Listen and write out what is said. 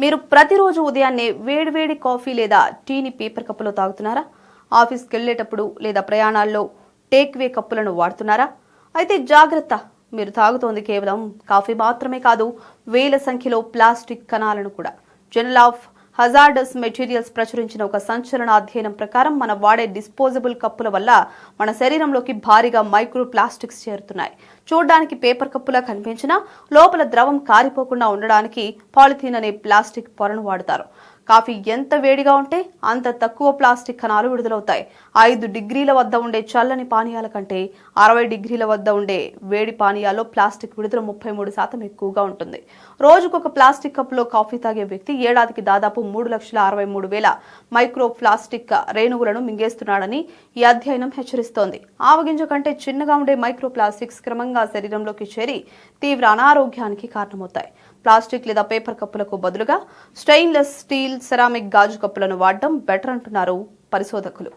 మీరు ప్రతిరోజు ఉదయాన్నే వేడివేడి కాఫీ లేదా టీని పేపర్ కప్పులో తాగుతున్నారా? ఆఫీస్కి వెళ్ళేటప్పుడు లేదా ప్రయాణాల్లో టేక్వే కప్పులను వాడుతున్నారా? అయితే జాగ్రత్త, మీరు తాగుతోంది కేవలం కాఫీ మాత్రమే కాదు, వేల సంఖ్యలో ప్లాస్టిక్ కణాలను కూడా. జర్నల్ ఆఫ్ హజార్డస్ మెటీరియల్స్ ప్రచురించిన ఒక సంచలన అధ్యయనం ప్రకారం మనం వాడే డిస్పోజబుల్ కప్పుల వల్ల మన శరీరంలోకి భారీగా మైక్రో ప్లాస్టిక్స్ చేరుతున్నాయి. చూడడానికి పేపర్ కప్పులా కనిపించినా లోపల ద్రవం కారిపోకుండా ఉండడానికి పాలిథీన్ అనే ప్లాస్టిక్ పొరను వాడతారు. కాఫీ ఎంత వేడిగా ఉంటే అంత తక్కువ ప్లాస్టిక్ కణాలు విడుదలవుతాయి. 5 డిగ్రీల వద్ద ఉండే చల్లని పానీయాల కంటే 60 డిగ్రీల వద్ద ఉండే వేడి పానీయాల్లో ప్లాస్టిక్ విడుదల 33% ఎక్కువగా ఉంటుంది. రోజుకొక ప్లాస్టిక్ కప్పులో కాఫీ తాగే వ్యక్తి ఏడాదికి దాదాపు 3,63,000 మైక్రో ప్లాస్టిక్ రేణువులను మింగేస్తున్నాడని ఈ అధ్యయనం హెచ్చరిస్తోంది. ఆవగింజ కంటే చిన్నగా ఉండే మైక్రో ప్లాస్టిక్స్ క్రమంగా శరీరంలోకి చేరి తీవ్ర అనారోగ్యానికి కారణమవుతాయి. ప్లాస్టిక్ లేదా పేపర్ కప్పులకు బదులుగా స్టెయిన్లెస్ స్టీల్, సెరామిక్, గాజు కప్పులను వాడడం బెటర్ అంటున్నారు పరిశోధకులు.